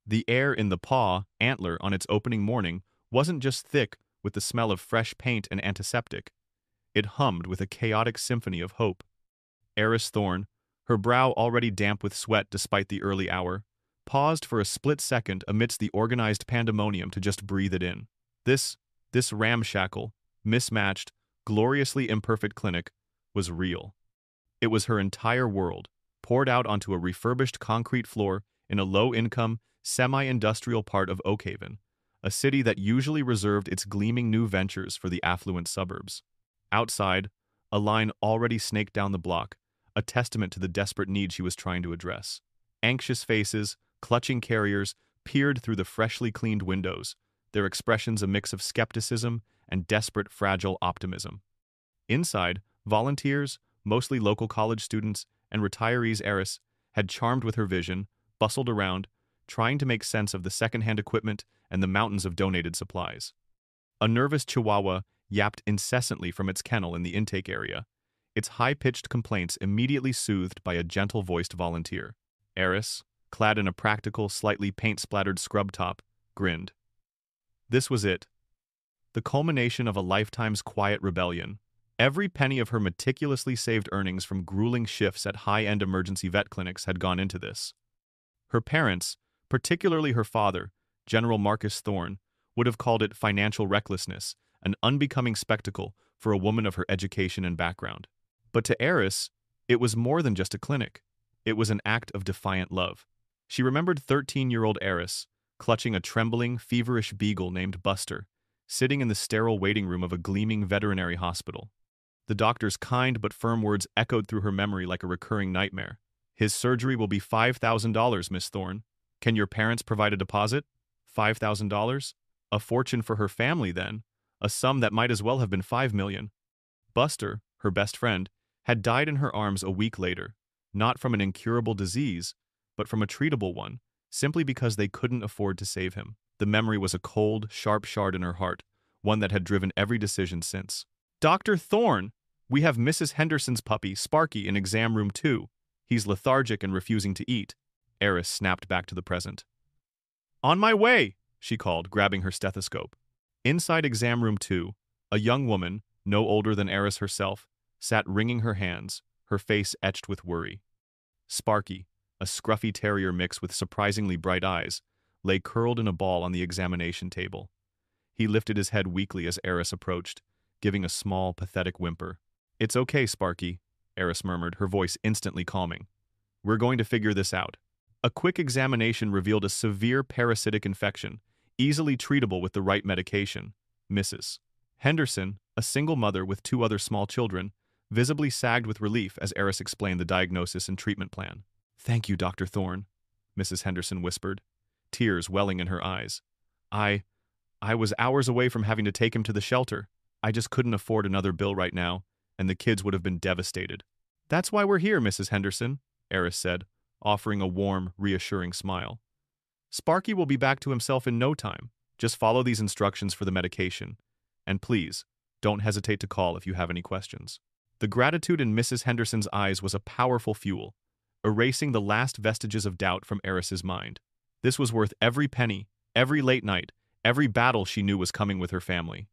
The air in the Paw Antler on its opening morning wasn't just thick with the smell of fresh paint and antiseptic. It hummed with a chaotic symphony of hope. Eris Thorne, her brow already damp with sweat despite the early hour, paused for a split second amidst the organized pandemonium to just breathe it in. This ramshackle, mismatched, gloriously imperfect clinic was real. It was her entire world, poured out onto a refurbished concrete floor in a low-income, semi-industrial part of Oakhaven, a city that usually reserved its gleaming new ventures for the affluent suburbs. Outside, a line already snaked down the block, a testament to the desperate need she was trying to address. Anxious faces, clutching carriers, peered through the freshly cleaned windows, their expressions a mix of skepticism and desperate, fragile optimism. Inside, volunteers, mostly local college students, and retirees Eris had charmed with her vision, bustled around, trying to make sense of the second-hand equipment and the mountains of donated supplies. A nervous chihuahua yapped incessantly from its kennel in the intake area, its high-pitched complaints immediately soothed by a gentle-voiced volunteer. Eris, clad in a practical, slightly paint-splattered scrub top, grinned. This was it. The culmination of a lifetime's quiet rebellion. Every penny of her meticulously saved earnings from grueling shifts at high-end emergency vet clinics had gone into this. Her parents, particularly her father, General Marcus Thorne, would have called it financial recklessness, an unbecoming spectacle for a woman of her education and background. But to Eris, it was more than just a clinic. It was an act of defiant love. She remembered 13-year-old Eris, clutching a trembling, feverish beagle named Buster, sitting in the sterile waiting room of a gleaming veterinary hospital. The doctor's kind but firm words echoed through her memory like a recurring nightmare. His surgery will be $5,000, Miss Thorne. Can your parents provide a deposit? $5,000? A fortune for her family, then. A sum that might as well have been $5 million. Buster, her best friend, had died in her arms a week later, not from an incurable disease, but from a treatable one, simply because they couldn't afford to save him. The memory was a cold, sharp shard in her heart, one that had driven every decision since. Dr. Thorne! We have Mrs. Henderson's puppy, Sparky, in exam room 2. He's lethargic and refusing to eat. Eris snapped back to the present. On my way, she called, grabbing her stethoscope. Inside exam room 2, a young woman, no older than Eris herself, sat wringing her hands, her face etched with worry. Sparky, a scruffy terrier mix with surprisingly bright eyes, lay curled in a ball on the examination table. He lifted his head weakly as Eris approached, giving a small, pathetic whimper. It's okay, Sparky, Eris murmured, her voice instantly calming. We're going to figure this out. A quick examination revealed a severe parasitic infection, easily treatable with the right medication. Mrs. Henderson, a single mother with 2 other small children, visibly sagged with relief as Eris explained the diagnosis and treatment plan. Thank you, Dr. Thorne, Mrs. Henderson whispered, tears welling in her eyes. I was hours away from having to take him to the shelter. I just couldn't afford another bill right now, and the kids would have been devastated. That's why we're here, Mrs. Henderson, Eris said, offering a warm, reassuring smile. Sparky will be back to himself in no time. Just follow these instructions for the medication. And please, don't hesitate to call if you have any questions. The gratitude in Mrs. Henderson's eyes was a powerful fuel, erasing the last vestiges of doubt from Eris's mind. This was worth every penny, every late night, every battle she knew was coming with her family.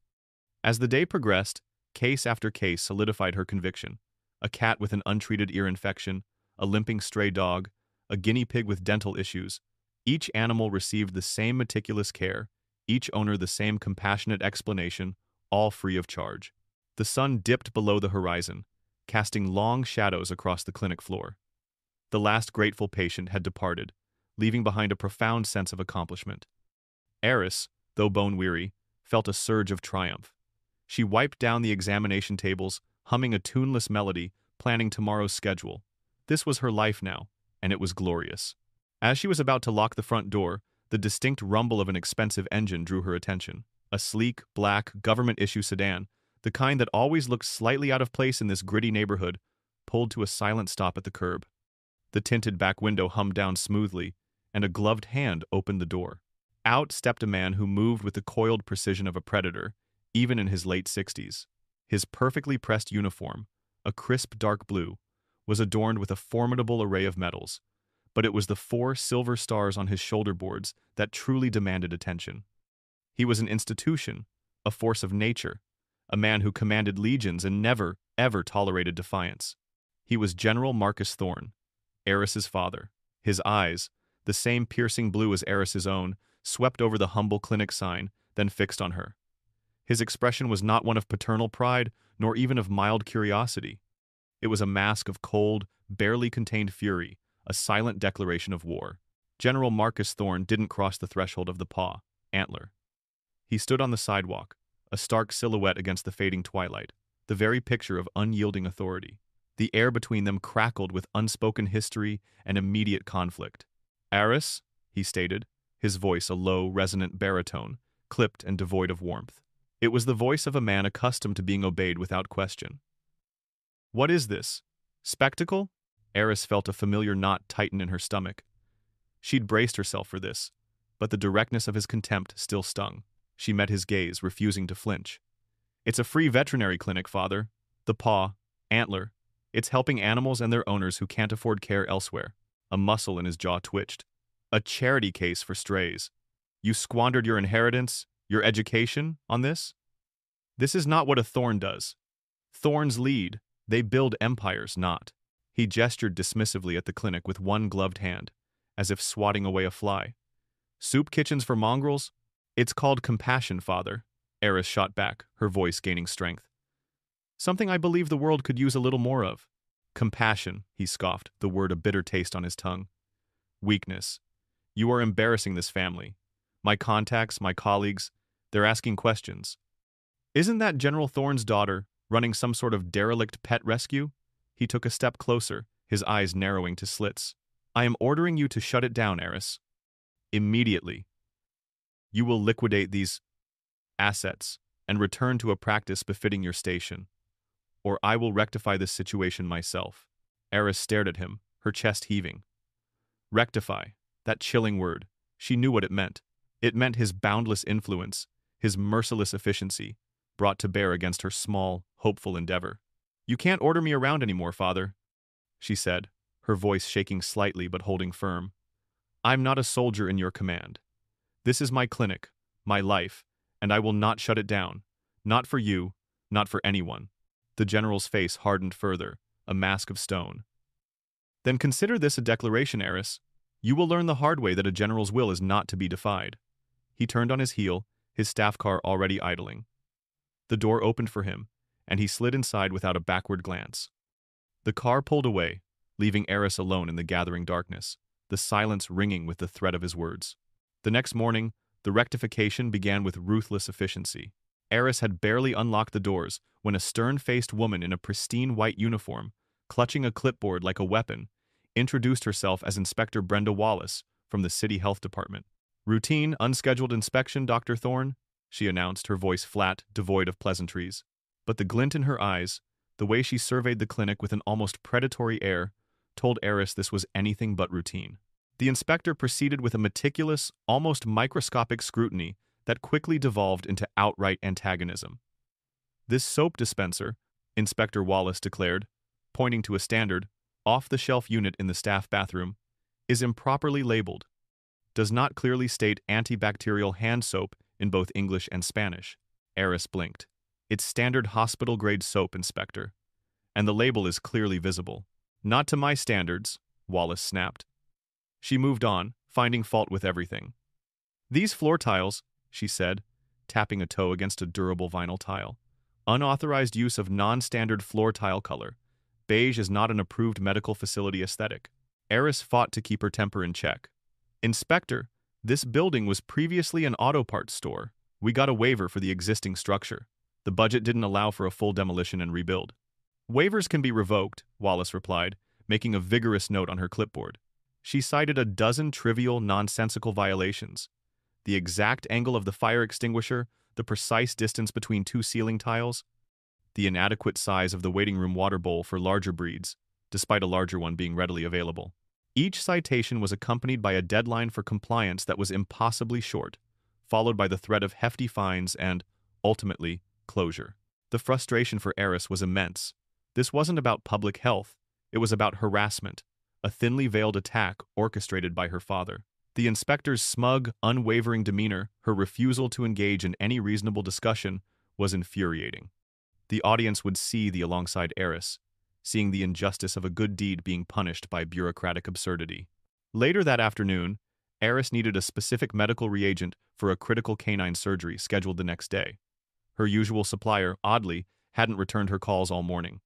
As the day progressed, case after case solidified her conviction. A cat with an untreated ear infection, a limping stray dog, a guinea pig with dental issues. Each animal received the same meticulous care, each owner the same compassionate explanation, all free of charge. The sun dipped below the horizon, casting long shadows across the clinic floor. The last grateful patient had departed, leaving behind a profound sense of accomplishment. Eris, though bone-weary, felt a surge of triumph. She wiped down the examination tables, humming a tuneless melody, planning tomorrow's schedule. This was her life now, and it was glorious. As she was about to lock the front door, the distinct rumble of an expensive engine drew her attention. A sleek, black, government-issue sedan, the kind that always looked slightly out of place in this gritty neighborhood, pulled to a silent stop at the curb. The tinted back window hummed down smoothly, and a gloved hand opened the door. Out stepped a man who moved with the coiled precision of a predator, even in his late 60s. His perfectly pressed uniform, a crisp dark blue, was adorned with a formidable array of medals, but it was the 4 silver stars on his shoulder boards that truly demanded attention. He was an institution, a force of nature, a man who commanded legions and never, ever tolerated defiance. He was General Marcus Thorne, Eris's father. His eyes, the same piercing blue as Eris's own, swept over the humble clinic sign, then fixed on her. His expression was not one of paternal pride, nor even of mild curiosity. It was a mask of cold, barely contained fury, a silent declaration of war. General Marcus Thorne didn't cross the threshold of the paw, antler. He stood on the sidewalk, a stark silhouette against the fading twilight, the very picture of unyielding authority. The air between them crackled with unspoken history and immediate conflict. "Eris," he stated, his voice a low, resonant baritone, clipped and devoid of warmth. It was the voice of a man accustomed to being obeyed without question. "What is this? Spectacle?" Eris felt a familiar knot tighten in her stomach. She'd braced herself for this, but the directness of his contempt still stung. She met his gaze, refusing to flinch. "It's a free veterinary clinic, Father. The paw, antler. It's helping animals and their owners who can't afford care elsewhere." A muscle in his jaw twitched. "A charity case for strays. You squandered your inheritance, your education, on this? This is not what a Thorne does. Thorns lead. They build empires, not." He gestured dismissively at the clinic with one gloved hand, as if swatting away a fly. "Soup kitchens for mongrels? It's called compassion, Father." Eris shot back, her voice gaining strength. "Something I believe the world could use a little more of." "Compassion," he scoffed, the word a bitter taste on his tongue. "Weakness. You are embarrassing this family. My contacts, my colleagues, they're asking questions. Isn't that General Thorne's daughter running some sort of derelict pet rescue?" He took a step closer, his eyes narrowing to slits. "I am ordering you to shut it down, Eris. Immediately. You will liquidate these assets and return to a practice befitting your station, or I will rectify this situation myself." Eris stared at him, her chest heaving. Rectify, that chilling word. She knew what it meant. It meant his boundless influence, his merciless efficiency, brought to bear against her small, hopeful endeavor. "You can't order me around anymore, Father," she said, her voice shaking slightly but holding firm. "I'm not a soldier in your command. This is my clinic, my life, and I will not shut it down. Not for you, not for anyone." The general's face hardened further, a mask of stone. "Then consider this a declaration, Eris. You will learn the hard way that a general's will is not to be defied." He turned on his heel, his staff car already idling. The door opened for him, and he slid inside without a backward glance. The car pulled away, leaving Eris alone in the gathering darkness, the silence ringing with the threat of his words. The next morning, the rectification began with ruthless efficiency. Eris had barely unlocked the doors when a stern-faced woman in a pristine white uniform, clutching a clipboard like a weapon, introduced herself as Inspector Brenda Wallace from the City Health Department. "Routine, unscheduled inspection, Dr. Thorne," she announced, her voice flat, devoid of pleasantries. But the glint in her eyes, the way she surveyed the clinic with an almost predatory air, told Eris this was anything but routine. The inspector proceeded with a meticulous, almost microscopic scrutiny that quickly devolved into outright antagonism. "This soap dispenser," Inspector Wallace declared, pointing to a standard, off-the-shelf unit in the staff bathroom, "is improperly labeled. Does not clearly state antibacterial hand soap in both English and Spanish." Eris blinked. "It's standard hospital-grade soap, Inspector, and the label is clearly visible." "Not to my standards," Wallace snapped. She moved on, finding fault with everything. "These floor tiles," she said, tapping a toe against a durable vinyl tile. "Unauthorized use of non-standard floor tile color. Beige is not an approved medical facility aesthetic." Eris fought to keep her temper in check. "Inspector, this building was previously an auto parts store. We got a waiver for the existing structure. The budget didn't allow for a full demolition and rebuild." "Waivers can be revoked," Wallace replied, making a vigorous note on her clipboard. She cited a dozen trivial, nonsensical violations. The exact angle of the fire extinguisher, the precise distance between 2 ceiling tiles, the inadequate size of the waiting room water bowl for larger breeds, despite a larger one being readily available. Each citation was accompanied by a deadline for compliance that was impossibly short, followed by the threat of hefty fines and, ultimately, closure. The frustration for Eris was immense. This wasn't about public health, it was about harassment, a thinly veiled attack orchestrated by her father. The inspector's smug, unwavering demeanor, her refusal to engage in any reasonable discussion, was infuriating. The audience would seethe alongside Eris, seeing the injustice of a good deed being punished by bureaucratic absurdity. Later that afternoon, Eris needed a specific medical reagent for a critical canine surgery scheduled the next day. Her usual supplier, oddly, hadn't returned her calls all morning.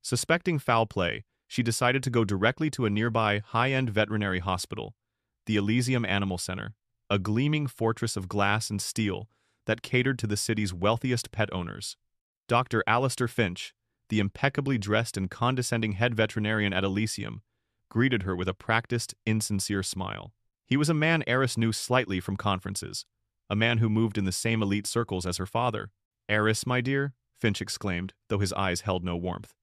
Suspecting foul play, she decided to go directly to a nearby high-end veterinary hospital, the Elysium Animal Center, a gleaming fortress of glass and steel that catered to the city's wealthiest pet owners. Dr. Alistair Finch, the impeccably dressed and condescending head veterinarian at Elysium, greeted her with a practiced, insincere smile. He was a man Eris knew slightly from conferences, a man who moved in the same elite circles as her father. "Eris, my dear," Finch exclaimed, though his eyes held no warmth.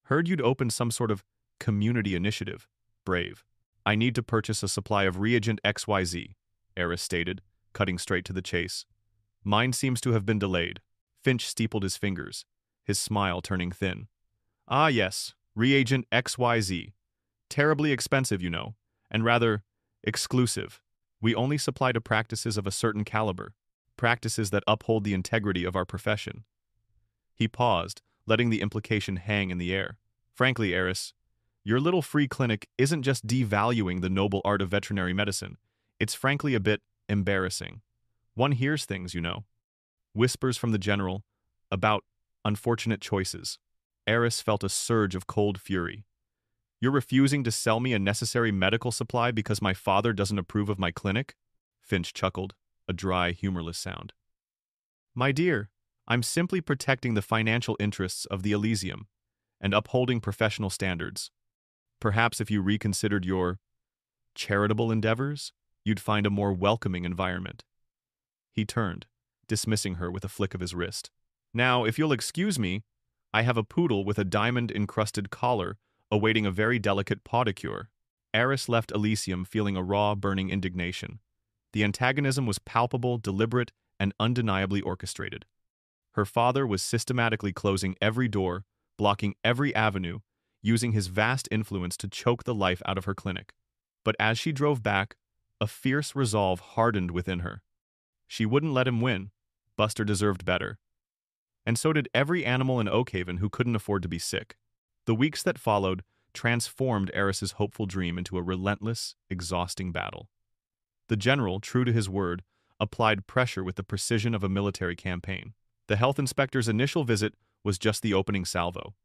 "Heard you'd opened some sort of community initiative. Brave. I need to purchase a supply of reagent XYZ, Eris stated, cutting straight to the chase. Mine seems to have been delayed. Finch steepled his fingers, his smile turning thin. Ah yes, reagent XYZ. Terribly expensive, you know, and rather exclusive. We only supply to practices of a certain caliber, practices that uphold the integrity of our profession. He paused, letting the implication hang in the air. Frankly, Eris, your little free clinic isn't just devaluing the noble art of veterinary medicine. It's frankly a bit embarrassing. One hears things, you know. Whispers from the general about unfortunate choices. Eris felt a surge of cold fury. You're refusing to sell me a necessary medical supply because my father doesn't approve of my clinic? Finch chuckled, a dry, humorless sound. My dear, I'm simply protecting the financial interests of the Elysium and upholding professional standards. Perhaps if you reconsidered your charitable endeavors, you'd find a more welcoming environment. He turned, dismissing her with a flick of his wrist. Now, if you'll excuse me, I have a poodle with a diamond-encrusted collar awaiting a very delicate podicure. Eris left Elysium feeling a raw, burning indignation. The antagonism was palpable, deliberate, and undeniably orchestrated. Her father was systematically closing every door, blocking every avenue, using his vast influence to choke the life out of her clinic. But as she drove back, a fierce resolve hardened within her. She wouldn't let him win. Buster deserved better. And so did every animal in Oakhaven who couldn't afford to be sick. The weeks that followed transformed Eris's hopeful dream into a relentless, exhausting battle. The general, true to his word, applied pressure with the precision of a military campaign. The health inspector's initial visit was just the opening salvo.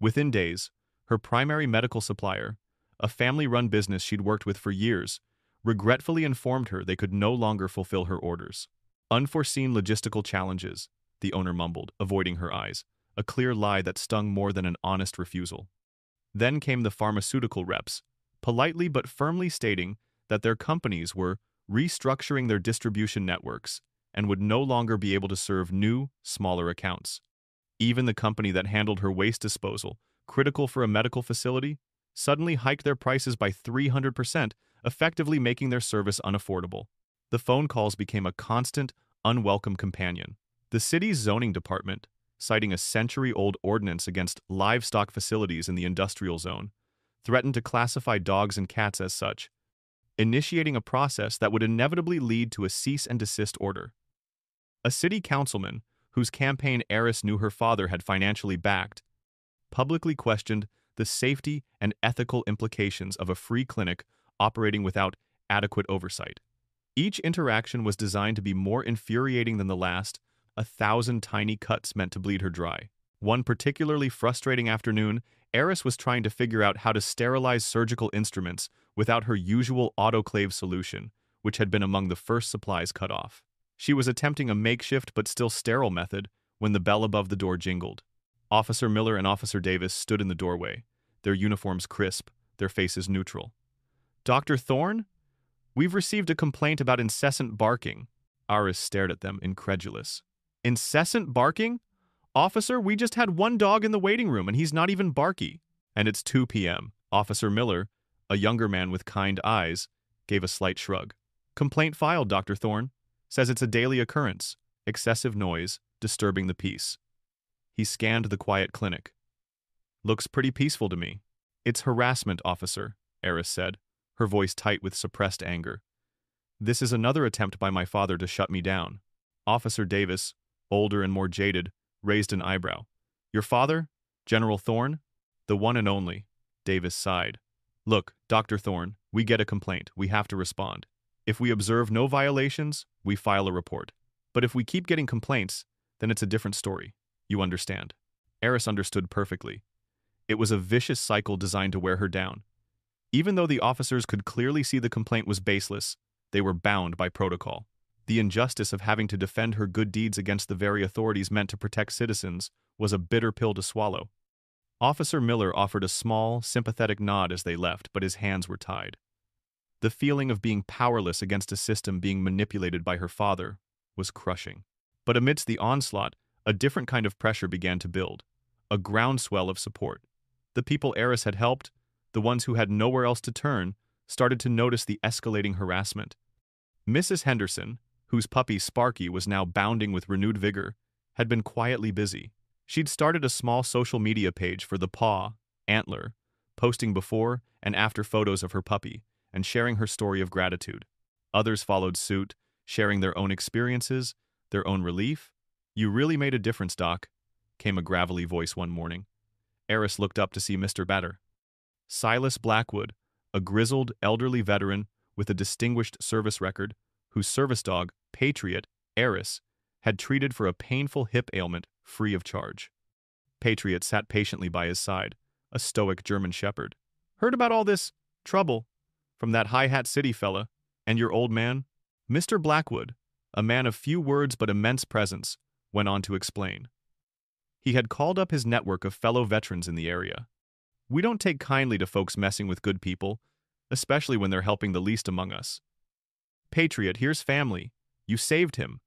Within days, her primary medical supplier, a family-run business she'd worked with for years, regretfully informed her they could no longer fulfill her orders. Unforeseen logistical challenges, the owner mumbled, avoiding her eyes, a clear lie that stung more than an honest refusal. Then came the pharmaceutical reps, politely but firmly stating that their companies were restructuring their distribution networks and would no longer be able to serve new, smaller accounts. Even the company that handled her waste disposal, critical for a medical facility, suddenly hiked their prices by 300%, effectively making their service unaffordable. The phone calls became a constant, unwelcome companion. The city's zoning department, citing a century-old ordinance against livestock facilities in the industrial zone, threatened to classify dogs and cats as such, initiating a process that would inevitably lead to a cease-and-desist order. A city councilman, whose campaign Eris knew her father had financially backed, publicly questioned the safety and ethical implications of a free clinic operating without adequate oversight. Each interaction was designed to be more infuriating than the last, 1,000 tiny cuts meant to bleed her dry. One particularly frustrating afternoon, Eris was trying to figure out how to sterilize surgical instruments without her usual autoclave solution, which had been among the first supplies cut off. She was attempting a makeshift but still sterile method when the bell above the door jingled. Officer Miller and Officer Davis stood in the doorway, their uniforms crisp, their faces neutral. "Dr. Thorne? We've received a complaint about incessant barking." Eris stared at them, incredulous. "Incessant barking? Officer, we just had one dog in the waiting room and he's not even barky." "And it's 2 p.m. Officer Miller, a younger man with kind eyes, gave a slight shrug. "Complaint filed, Dr. Thorne. Says it's a daily occurrence. Excessive noise, disturbing the peace." He scanned the quiet clinic. "Looks pretty peaceful to me." It's harassment, officer, Eris said, her voice tight with suppressed anger. This is another attempt by my father to shut me down. Officer Davis, older and more jaded, raised an eyebrow. Your father? General Thorne? The one and only. Davis sighed. Look, Dr. Thorne, we get a complaint. We have to respond. If we observe no violations, we file a report. But if we keep getting complaints, then it's a different story. You understand. Eris understood perfectly. It was a vicious cycle designed to wear her down. Even though the officers could clearly see the complaint was baseless, they were bound by protocol. The injustice of having to defend her good deeds against the very authorities meant to protect citizens was a bitter pill to swallow. Officer Miller offered a small, sympathetic nod as they left, but his hands were tied. The feeling of being powerless against a system being manipulated by her father was crushing. But amidst the onslaught, a different kind of pressure began to build, a groundswell of support. The people Eris had helped, the ones who had nowhere else to turn, started to notice the escalating harassment. Mrs. Henderson, whose puppy Sparky was now bounding with renewed vigor, had been quietly busy. She'd started a small social media page for the paw, Antler, posting before and after photos of her puppy and sharing her story of gratitude. Others followed suit, sharing their own experiences, their own relief. You really made a difference, Doc, came a gravelly voice one morning. Eris looked up to see Mr. Batter. Silas Blackwood, a grizzled, elderly veteran with a distinguished service record, whose service dog, Patriot, Eris, had treated for a painful hip ailment free of charge. Patriot sat patiently by his side, a stoic German shepherd. Heard about all this trouble from that Hi-Hat City fella and your old man? Mr. Blackwood, a man of few words but immense presence, went on to explain. He had called up his network of fellow veterans in the area. We don't take kindly to folks messing with good people, especially when they're helping the least among us. Patriot, here's family. You saved him.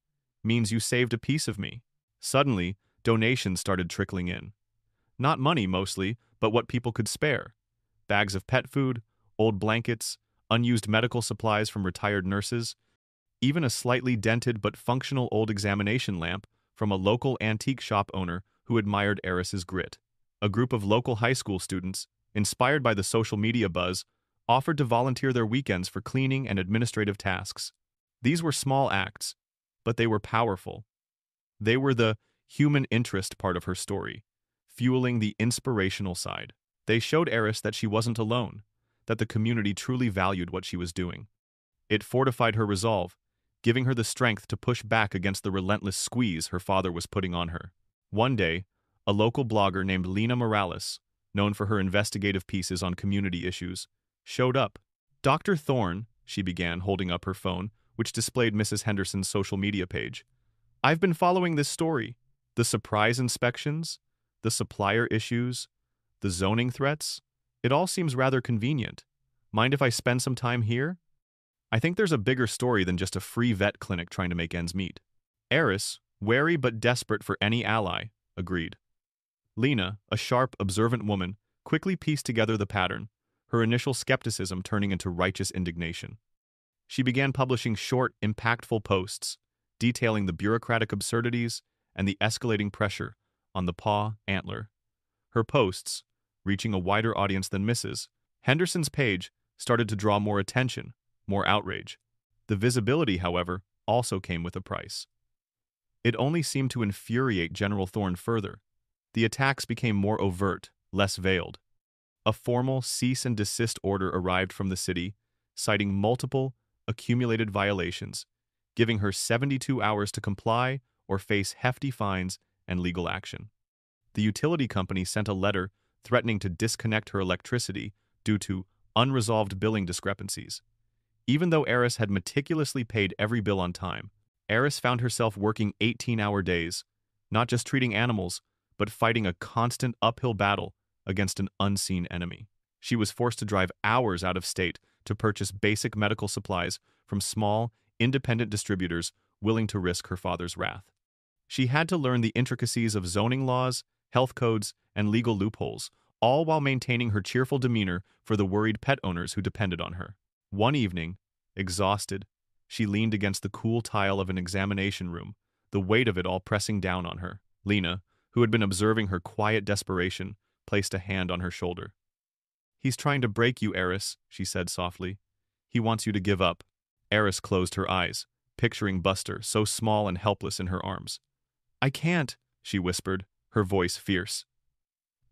Means you saved a piece of me. Suddenly, donations started trickling in. Not money mostly, but what people could spare. Bags of pet food, old blankets, unused medical supplies from retired nurses, even a slightly dented but functional old examination lamp from a local antique shop owner who admired Eris's grit. A group of local high school students, inspired by the social media buzz, offered to volunteer their weekends for cleaning and administrative tasks. These were small acts, but they were powerful. They were the human interest part of her story, fueling the inspirational side. They showed Eris that she wasn't alone, that the community truly valued what she was doing. It fortified her resolve, giving her the strength to push back against the relentless squeeze her father was putting on her. One day, a local blogger named Lena Morales, known for her investigative pieces on community issues, showed up. Dr. Thorne, she began, holding up her phone, which displayed Mrs. Henderson's social media page. I've been following this story. The surprise inspections, the supplier issues, the zoning threats. It all seems rather convenient. Mind if I spend some time here? I think there's a bigger story than just a free vet clinic trying to make ends meet. Eris, wary but desperate for any ally, agreed. Lena, a sharp, observant woman, quickly pieced together the pattern, her initial skepticism turning into righteous indignation. She began publishing short, impactful posts, detailing the bureaucratic absurdities and the escalating pressure on the paw Antler. Her posts, reaching a wider audience than Mrs. Henderson's page, started to draw more attention, more outrage. The visibility, however, also came with a price. It only seemed to infuriate General Thorne further. The attacks became more overt, less veiled. A formal cease and desist order arrived from the city, citing multiple, accumulated violations, giving her 72 hours to comply or face hefty fines and legal action. The utility company sent a letter threatening to disconnect her electricity due to unresolved billing discrepancies. Even though Eris had meticulously paid every bill on time, Eris found herself working 18-hour days, not just treating animals, but fighting a constant uphill battle against an unseen enemy. She was forced to drive hours out of state to purchase basic medical supplies from small, independent distributors willing to risk her father's wrath. She had to learn the intricacies of zoning laws, health codes, and legal loopholes, all while maintaining her cheerful demeanor for the worried pet owners who depended on her. One evening, exhausted, she leaned against the cool tile of an examination room, the weight of it all pressing down on her. Lena, who had been observing her quiet desperation, placed a hand on her shoulder. "He's trying to break you, Eris," she said softly. "He wants you to give up." Eris closed her eyes, picturing Buster so small and helpless in her arms. "I can't," she whispered, her voice fierce.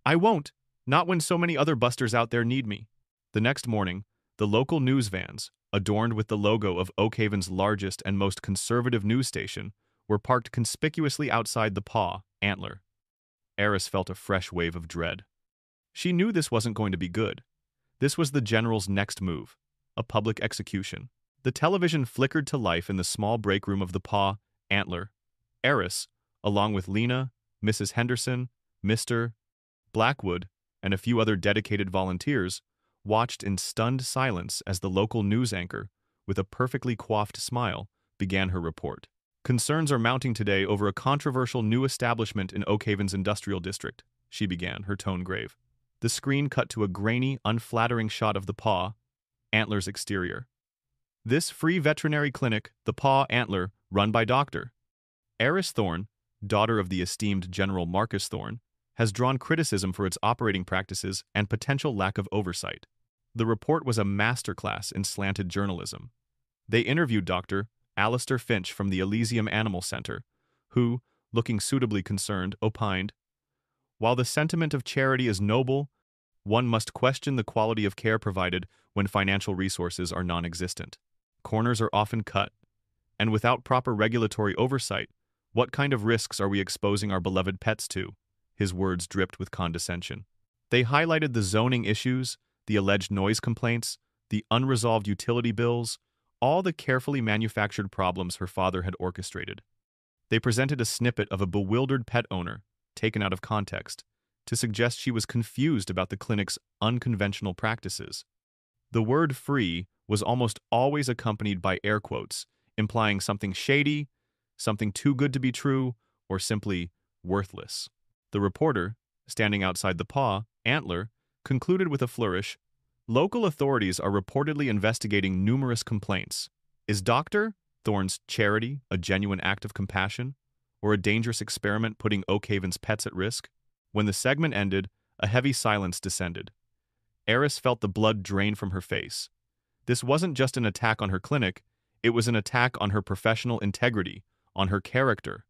"I won't, not when so many other Busters out there need me." The next morning, the local news vans, adorned with the logo of Oakhaven's largest and most conservative news station, were parked conspicuously outside the Paw, Antler. Eris felt a fresh wave of dread. She knew this wasn't going to be good. This was the general's next move, a public execution. The television flickered to life in the small break room of the Paw, Antler. Eris, along with Lena, Mrs. Henderson, Mr. Blackwood, and a few other dedicated volunteers, watched in stunned silence as the local news anchor, with a perfectly coiffed smile, began her report. "Concerns are mounting today over a controversial new establishment in Oakhaven's industrial district," she began, her tone grave. The screen cut to a grainy, unflattering shot of the Paw, Antler's exterior. "This free veterinary clinic, the Paw Antler, run by Dr. Eris Thorne, daughter of the esteemed General Marcus Thorne, has drawn criticism for its operating practices and potential lack of oversight." The report was a masterclass in slanted journalism. They interviewed Dr. Alistair Finch from the Elysium Animal Center, who, looking suitably concerned, opined, "While the sentiment of charity is noble, one must question the quality of care provided when financial resources are non-existent. Corners are often cut, and without proper regulatory oversight, what kind of risks are we exposing our beloved pets to?" His words dripped with condescension. They highlighted the zoning issues, the alleged noise complaints, the unresolved utility bills, all the carefully manufactured problems her father had orchestrated. They presented a snippet of a bewildered pet owner, taken out of context, to suggest she was confused about the clinic's unconventional practices. The word free was almost always accompanied by air quotes, implying something shady, something too good to be true, or simply worthless. The reporter, standing outside the Paw, Antler, concluded with a flourish, "Local authorities are reportedly investigating numerous complaints. Is Dr. Thorne's charity a genuine act of compassion, or a dangerous experiment putting Oakhaven's pets at risk?" When the segment ended, a heavy silence descended. Eris felt the blood drain from her face. This wasn't just an attack on her clinic, it was an attack on her professional integrity, on her character.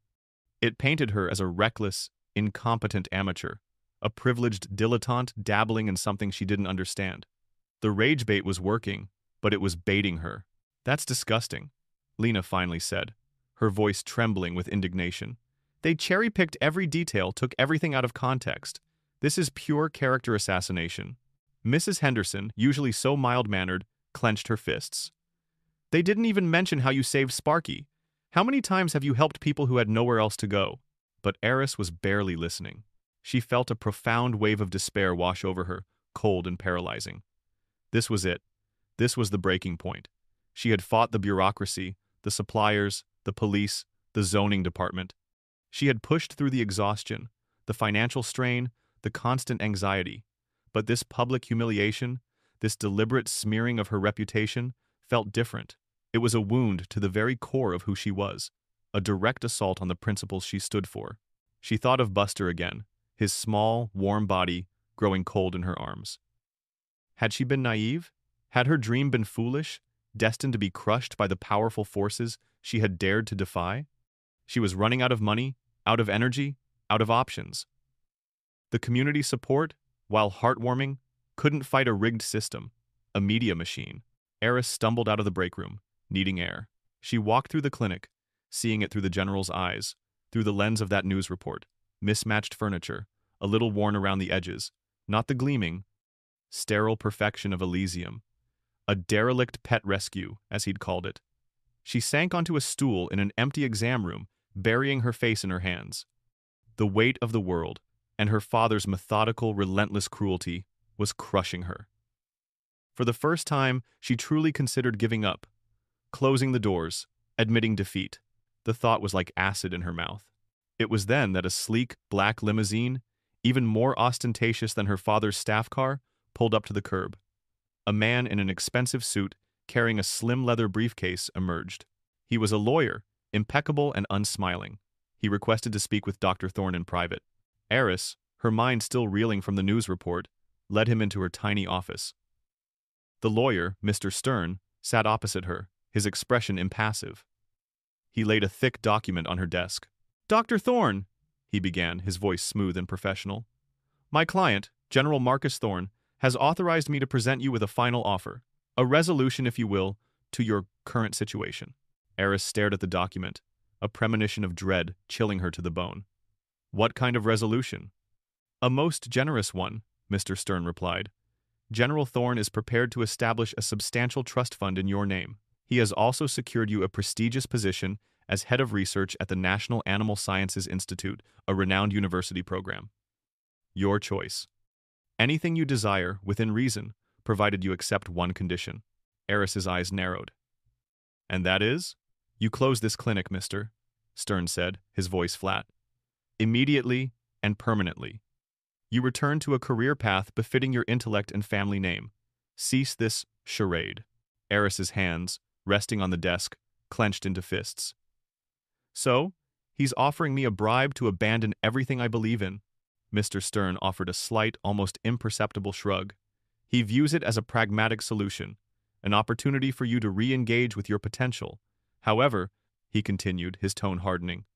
It painted her as a reckless, incompetent amateur, a privileged dilettante dabbling in something she didn't understand. The rage bait was working, but it was baiting her. "That's disgusting," Lena finally said, her voice trembling with indignation. "They cherry-picked every detail, took everything out of context. This is pure character assassination." Mrs. Henderson, usually so mild-mannered, clenched her fists. "They didn't even mention how you saved Sparky. How many times have you helped people who had nowhere else to go?" But Eris was barely listening. She felt a profound wave of despair wash over her, cold and paralyzing. This was it. This was the breaking point. She had fought the bureaucracy, the suppliers, the police, the zoning department. She had pushed through the exhaustion, the financial strain, the constant anxiety. But this public humiliation, this deliberate smearing of her reputation, felt different. It was a wound to the very core of who she was, a direct assault on the principles she stood for. She thought of Buster again, his small, warm body growing cold in her arms. Had she been naive? Had her dream been foolish, destined to be crushed by the powerful forces she had dared to defy? She was running out of money, out of energy, out of options. The community support, while heartwarming, couldn't fight a rigged system, a media machine. Eris stumbled out of the break room, needing air. She walked through the clinic, seeing it through the general's eyes, through the lens of that news report. Mismatched furniture, a little worn around the edges, not the gleaming, sterile perfection of Elysium. A derelict pet rescue, as he'd called it. She sank onto a stool in an empty exam room, burying her face in her hands. The weight of the world, and her father's methodical, relentless cruelty, was crushing her. For the first time, she truly considered giving up, closing the doors, admitting defeat. The thought was like acid in her mouth. It was then that a sleek, black limousine, even more ostentatious than her father's staff car, pulled up to the curb. A man in an expensive suit, carrying a slim leather briefcase, emerged. He was a lawyer, impeccable and unsmiling. He requested to speak with Dr. Thorne in private. Eris, her mind still reeling from the news report, led him into her tiny office. The lawyer, Mr. Stern, sat opposite her, his expression impassive. He laid a thick document on her desk. "Dr. Thorne," he began, his voice smooth and professional. "My client, General Marcus Thorne, has authorized me to present you with a final offer, a resolution, if you will, to your current situation." Eris stared at the document, a premonition of dread chilling her to the bone. "What kind of resolution?" "A most generous one," Mr. Stern replied. "General Thorne is prepared to establish a substantial trust fund in your name. He has also secured you a prestigious position as head of research at the National Animal Sciences Institute, a renowned university program. Your choice. Anything you desire, within reason, provided you accept one condition." Eris's eyes narrowed. "And that is?" "You close this clinic, mister," Stern said, his voice flat. "Immediately and permanently. You return to a career path befitting your intellect and family name. Cease this charade." Eris's hands, resting on the desk, clenched into fists. "So, he's offering me a bribe to abandon everything I believe in." Mr. Stern offered a slight, almost imperceptible shrug. "He views it as a pragmatic solution, an opportunity for you to re-engage with your potential. However," he continued, his tone hardening,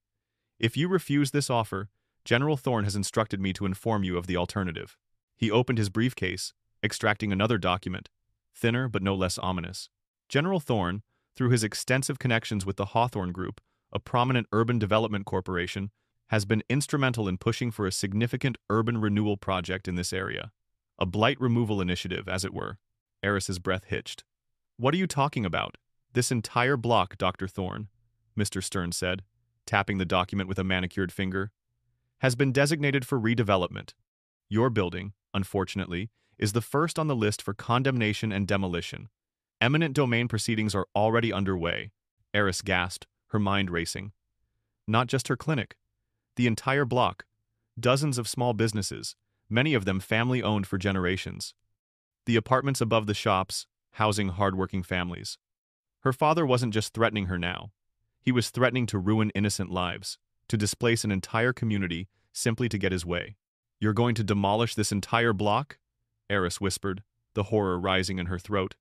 "if you refuse this offer, General Thorne has instructed me to inform you of the alternative." He opened his briefcase, extracting another document, thinner but no less ominous. General Thorne, through his extensive connections with the Hawthorne Group, a prominent urban development corporation, has been instrumental in pushing for a significant urban renewal project in this area. A blight removal initiative, as it were. Eris's breath hitched. "What are you talking about?" "This entire block, Dr. Thorne," Mr. Stern said, tapping the document with a manicured finger, "has been designated for redevelopment. Your building, unfortunately, is the first on the list for condemnation and demolition. Eminent domain proceedings are already underway." Eris gasped, her mind racing. Not just her clinic. The entire block. Dozens of small businesses, many of them family-owned for generations. The apartments above the shops, housing hard-working families. Her father wasn't just threatening her now. He was threatening to ruin innocent lives, to displace an entire community simply to get his way. "You're going to demolish this entire block?" Eris whispered, the horror rising in her throat.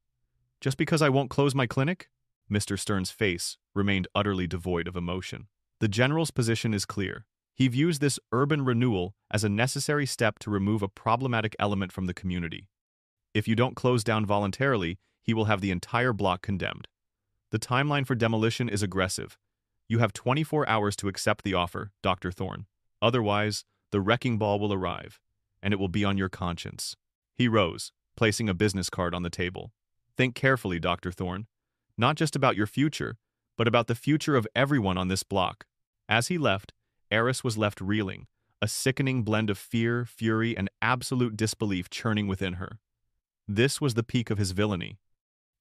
"Just because I won't close my clinic?" Mr. Stern's face remained utterly devoid of emotion. "The General's position is clear. He views this urban renewal as a necessary step to remove a problematic element from the community. If you don't close down voluntarily, he will have the entire block condemned. The timeline for demolition is aggressive. You have 24 hours to accept the offer, Dr. Thorne. Otherwise, the wrecking ball will arrive, and it will be on your conscience." He rose, placing a business card on the table. "Think carefully, Dr. Thorne. Not just about your future, but about the future of everyone on this block." As he left, Eris was left reeling, a sickening blend of fear, fury, and absolute disbelief churning within her. This was the peak of his villainy.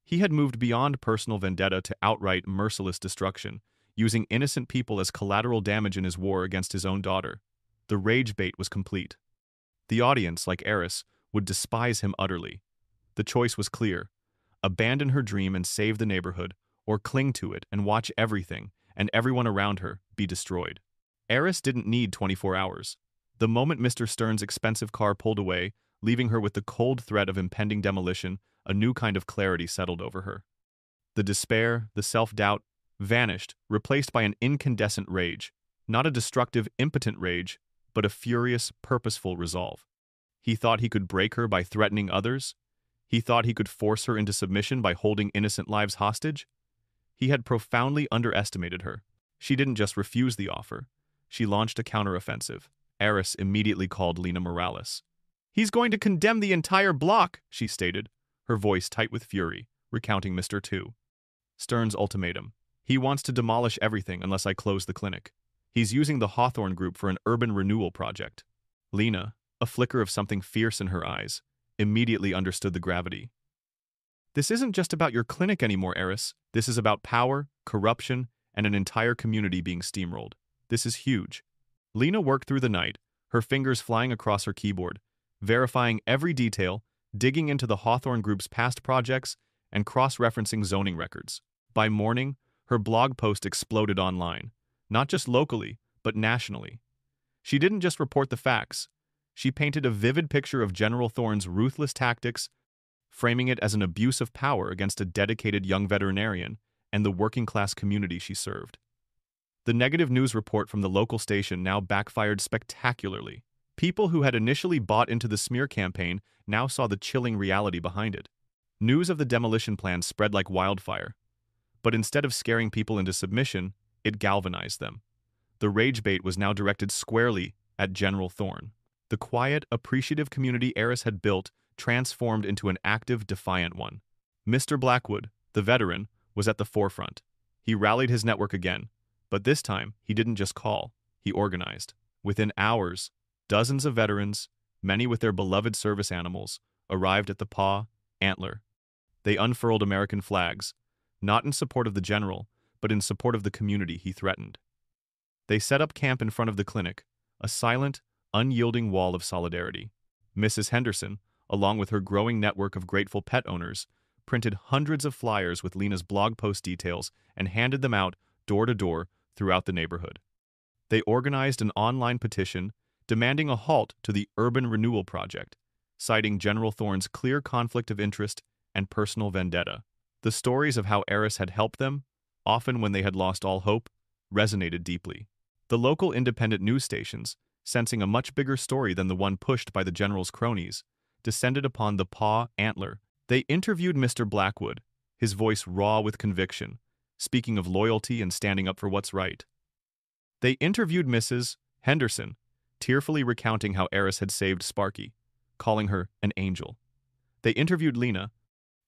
He had moved beyond personal vendetta to outright merciless destruction, using innocent people as collateral damage in his war against his own daughter. The rage bait was complete. The audience, like Eris, would despise him utterly. The choice was clear. Abandon her dream and save the neighborhood, or cling to it and watch everything, and everyone around her, be destroyed. Eris didn't need 24 hours. The moment Mr. Stern's expensive car pulled away, leaving her with the cold threat of impending demolition, a new kind of clarity settled over her. The despair, the self-doubt, vanished, replaced by an incandescent rage. Not a destructive, impotent rage, but a furious, purposeful resolve. He thought he could break her by threatening others. He thought he could force her into submission by holding innocent lives hostage. He had profoundly underestimated her. She didn't just refuse the offer. She launched a counteroffensive. Eris immediately called Lena Morales. "He's going to condemn the entire block," she stated, her voice tight with fury, recounting Mr. 2. Stern's ultimatum. "He wants to demolish everything unless I close the clinic. He's using the Hawthorne Group for an urban renewal project." Lena, a flicker of something fierce in her eyes, immediately understood the gravity. "This isn't just about your clinic anymore, Eris. This is about power, corruption, and an entire community being steamrolled. This is huge." Lena worked through the night, her fingers flying across her keyboard, verifying every detail, digging into the Hawthorne Group's past projects, and cross-referencing zoning records. By morning, her blog post exploded online, not just locally, but nationally. She didn't just report the facts. She painted a vivid picture of General Thorne's ruthless tactics, framing it as an abuse of power against a dedicated young veterinarian and the working-class community she served. The negative news report from the local station now backfired spectacularly. People who had initially bought into the smear campaign now saw the chilling reality behind it. News of the demolition plan spread like wildfire, but instead of scaring people into submission, it galvanized them. The rage bait was now directed squarely at General Thorne. The quiet, appreciative community Eris had built transformed into an active, defiant one. Mr. Blackwood, the veteran, was at the forefront. He rallied his network again, but this time he didn't just call, he organized. Within hours, dozens of veterans, many with their beloved service animals, arrived at the Paw, Antler. They unfurled American flags, not in support of the general, but in support of the community he threatened. They set up camp in front of the clinic, a silent, unyielding wall of solidarity. Mrs. Henderson, along with her growing network of grateful pet owners, printed hundreds of flyers with Lena's blog post details and handed them out door to door throughout the neighborhood. They organized an online petition demanding a halt to the Urban Renewal Project, citing General Thorne's clear conflict of interest and personal vendetta. The stories of how Eris had helped them, often when they had lost all hope, resonated deeply. The local independent news stations, sensing a much bigger story than the one pushed by the general's cronies, descended upon the Paw, Antler. They interviewed Mr. Blackwood, his voice raw with conviction, speaking of loyalty and standing up for what's right. They interviewed Mrs. Henderson, tearfully recounting how Eris had saved Sparky, calling her an angel. They interviewed Lena,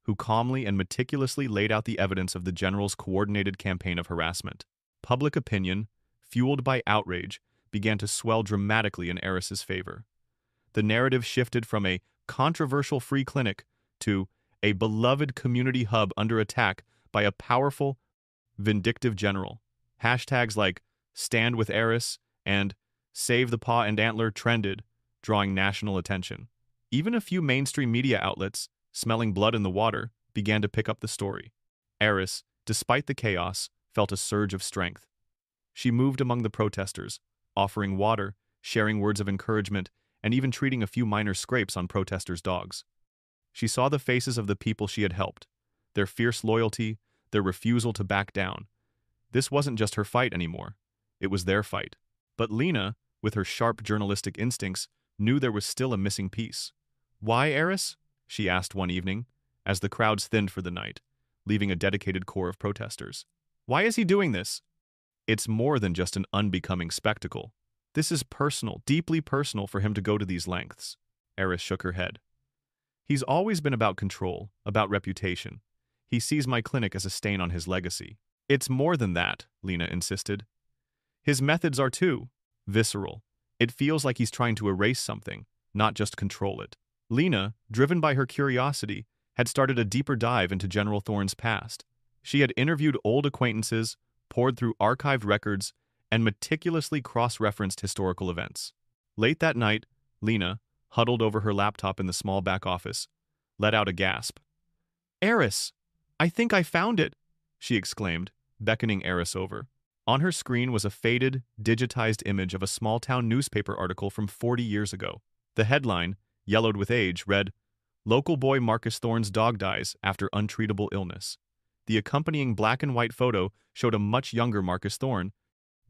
who calmly and meticulously laid out the evidence of the general's coordinated campaign of harassment. Public opinion, fueled by outrage, began to swell dramatically in Eris's favor. The narrative shifted from a controversial free clinic to a beloved community hub under attack by a powerful, vindictive general. Hashtags like Stand with Eris and Save the Paw and Antler trended, drawing national attention. Even a few mainstream media outlets, smelling blood in the water, began to pick up the story. Eris, despite the chaos, felt a surge of strength. She moved among the protesters, offering water, sharing words of encouragement, and even treating a few minor scrapes on protesters' dogs. She saw the faces of the people she had helped, their fierce loyalty, their refusal to back down. This wasn't just her fight anymore. It was their fight. But Lena, with her sharp journalistic instincts, knew there was still a missing piece. "Why, Eris?" she asked one evening, as the crowds thinned for the night, leaving a dedicated core of protesters. "Why is he doing this?" "It's more than just an unbecoming spectacle. This is personal, deeply personal for him to go to these lengths." Eris shook her head. "He's always been about control, about reputation. He sees my clinic as a stain on his legacy." "It's more than that," Lena insisted. "His methods are too visceral. It feels like he's trying to erase something, not just control it." Lena, driven by her curiosity, had started a deeper dive into General Thorne's past. She had interviewed old acquaintances, pored through archived records, and meticulously cross-referenced historical events. Late that night, Lena, huddled over her laptop in the small back office, let out a gasp. "Eris! I think I found it!" she exclaimed, beckoning Eris over. On her screen was a faded, digitized image of a small-town newspaper article from 40 years ago. The headline, yellowed with age, read, "Local boy Marcus Thorne's dog dies after untreatable illness." The accompanying black and white photo showed a much younger Marcus Thorne,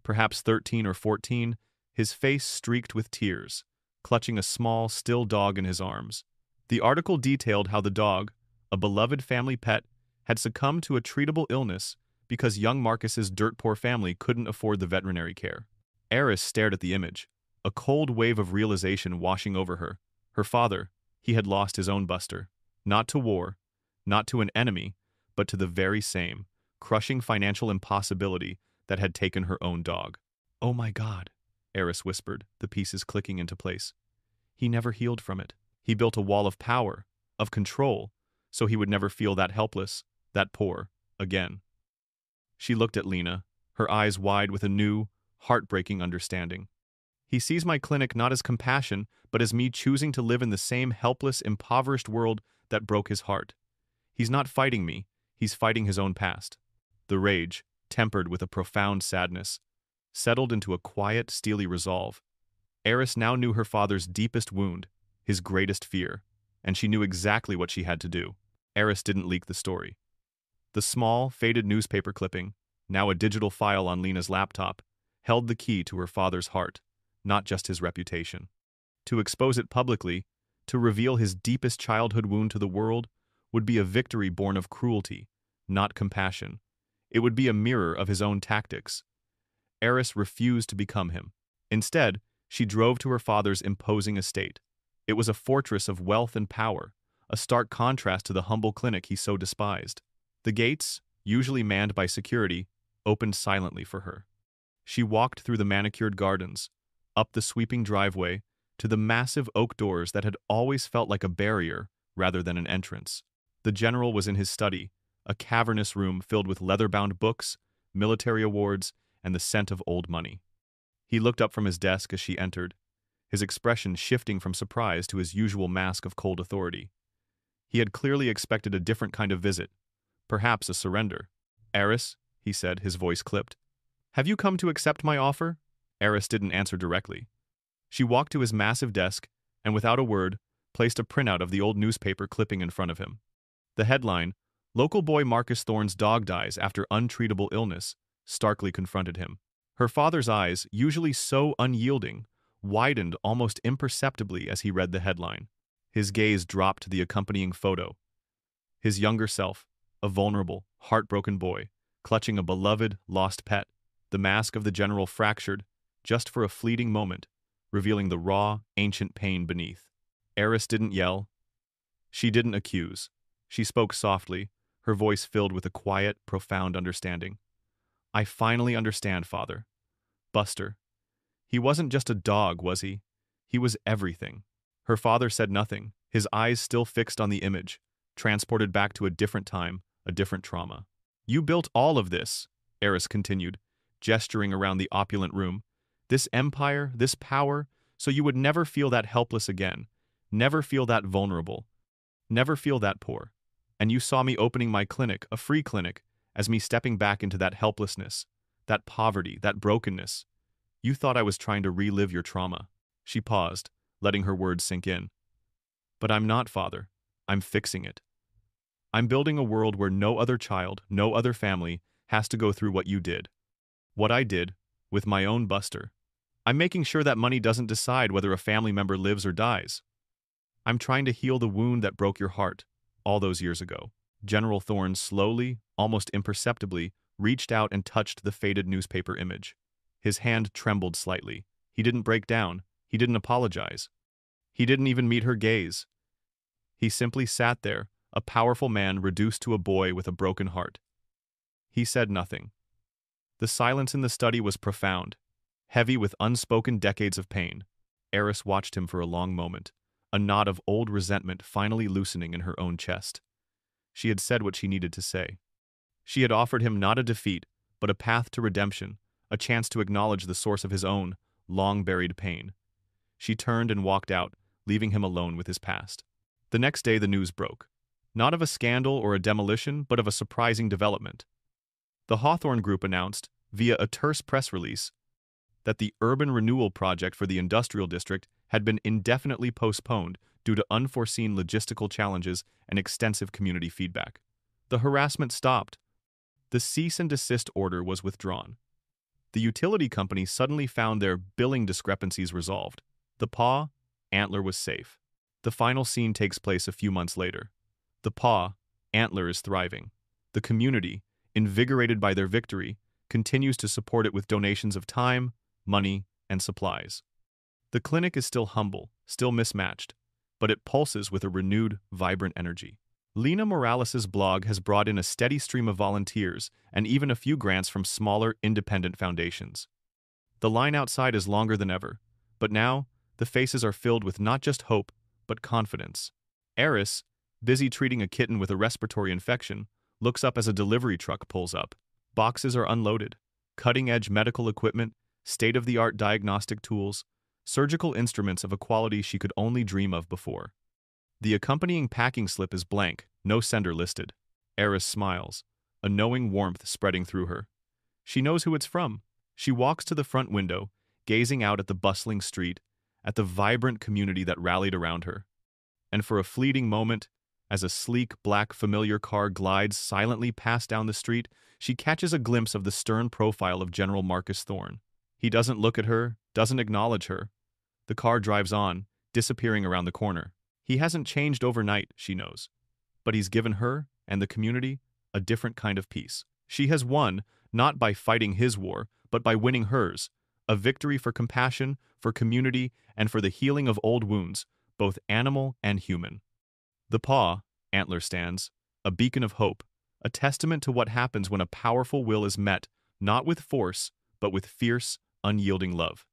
perhaps 13 or 14, his face streaked with tears, clutching a small, still dog in his arms. The article detailed how the dog, a beloved family pet, had succumbed to a treatable illness because young Marcus's dirt-poor family couldn't afford the veterinary care. Eris stared at the image, a cold wave of realization washing over her. Her father, he had lost his own Buster. Not to war, not to an enemy, but to the very same, crushing financial impossibility that had taken her own dog. "Oh my God," Eris whispered, the pieces clicking into place. "He never healed from it. He built a wall of power, of control, so he would never feel that helpless, that poor, again." She looked at Lena, her eyes wide with a new, heartbreaking understanding. "He sees my clinic not as compassion, but as me choosing to live in the same helpless, impoverished world that broke his heart. He's not fighting me, he's fighting his own past." The rage, tempered with a profound sadness, settled into a quiet, steely resolve. Eris now knew her father's deepest wound, his greatest fear, and she knew exactly what she had to do. Eris didn't leak the story. The small, faded newspaper clipping, now a digital file on Lena's laptop, held the key to her father's heart, not just his reputation. To expose it publicly, to reveal his deepest childhood wound to the world, would be a victory born of cruelty, not compassion. It would be a mirror of his own tactics. Eris refused to become him. Instead, she drove to her father's imposing estate. It was a fortress of wealth and power, a stark contrast to the humble clinic he so despised. The gates, usually manned by security, opened silently for her. She walked through the manicured gardens, up the sweeping driveway, to the massive oak doors that had always felt like a barrier rather than an entrance. The general was in his study, a cavernous room filled with leather-bound books, military awards, and the scent of old money. He looked up from his desk as she entered, his expression shifting from surprise to his usual mask of cold authority. He had clearly expected a different kind of visit, perhaps a surrender. "Eris," he said, his voice clipped. "Have you come to accept my offer?" Eris didn't answer directly. She walked to his massive desk and, without a word, placed a printout of the old newspaper clipping in front of him. The headline, "Local boy Marcus Thorne's dog dies after untreatable illness," starkly confronted him. Her father's eyes, usually so unyielding, widened almost imperceptibly as he read the headline. His gaze dropped to the accompanying photo. His younger self, a vulnerable, heartbroken boy, clutching a beloved, lost pet. The mask of the general fractured, just for a fleeting moment, revealing the raw, ancient pain beneath. Eris didn't yell. She didn't accuse. She spoke softly, her voice filled with a quiet, profound understanding. "I finally understand, Father. Buster. He wasn't just a dog, was he? He was everything." Her father said nothing, his eyes still fixed on the image, transported back to a different time, a different trauma. "You built all of this," Eris continued, gesturing around the opulent room. "This empire, this power, so you would never feel that helpless again, never feel that vulnerable, never feel that poor. And you saw me opening my clinic, a free clinic, as me stepping back into that helplessness, that poverty, that brokenness. You thought I was trying to relive your trauma." She paused, letting her words sink in. "But I'm not, Father. I'm fixing it. I'm building a world where no other child, no other family, has to go through what you did. What I did, with my own Buster. I'm making sure that money doesn't decide whether a family member lives or dies. I'm trying to heal the wound that broke your heart, all those years ago." General Thorne slowly, almost imperceptibly, reached out and touched the faded newspaper image. His hand trembled slightly. He didn't break down. He didn't apologize. He didn't even meet her gaze. He simply sat there, a powerful man reduced to a boy with a broken heart. He said nothing. The silence in the study was profound, heavy with unspoken decades of pain. Eris watched him for a long moment, a knot of old resentment finally loosening in her own chest. She had said what she needed to say. She had offered him not a defeat, but a path to redemption, a chance to acknowledge the source of his own, long-buried pain. She turned and walked out, leaving him alone with his past. The next day the news broke. Not of a scandal or a demolition, but of a surprising development. The Hawthorne Group announced, via a terse press release, that the urban renewal project for the industrial district had been indefinitely postponed due to unforeseen logistical challenges and extensive community feedback. The harassment stopped. The cease and desist order was withdrawn. The utility company suddenly found their billing discrepancies resolved. The paw, Antler, was safe. The final scene takes place a few months later. The paw, Antler, is thriving. The community, invigorated by their victory, continues to support it with donations of time, money, and supplies. The clinic is still humble, still mismatched, but it pulses with a renewed, vibrant energy. Lena Morales' blog has brought in a steady stream of volunteers and even a few grants from smaller, independent foundations. The line outside is longer than ever, but now the faces are filled with not just hope, but confidence. Eris, busy treating a kitten with a respiratory infection, looks up as a delivery truck pulls up. Boxes are unloaded. Cutting-edge medical equipment, state-of-the-art diagnostic tools, surgical instruments of a quality she could only dream of before. The accompanying packing slip is blank, no sender listed. Eris smiles, a knowing warmth spreading through her. She knows who it's from. She walks to the front window, gazing out at the bustling street, at the vibrant community that rallied around her. And for a fleeting moment, as a sleek, black, familiar car glides silently past down the street, she catches a glimpse of the stern profile of General Marcus Thorne. He doesn't look at her, doesn't acknowledge her. The car drives on, disappearing around the corner. He hasn't changed overnight, she knows. But he's given her, and the community, a different kind of peace. She has won, not by fighting his war, but by winning hers. A victory for compassion, for community, and for the healing of old wounds, both animal and human. The paw, Antler stands, a beacon of hope, a testament to what happens when a powerful will is met, not with force, but with fierce, unyielding love.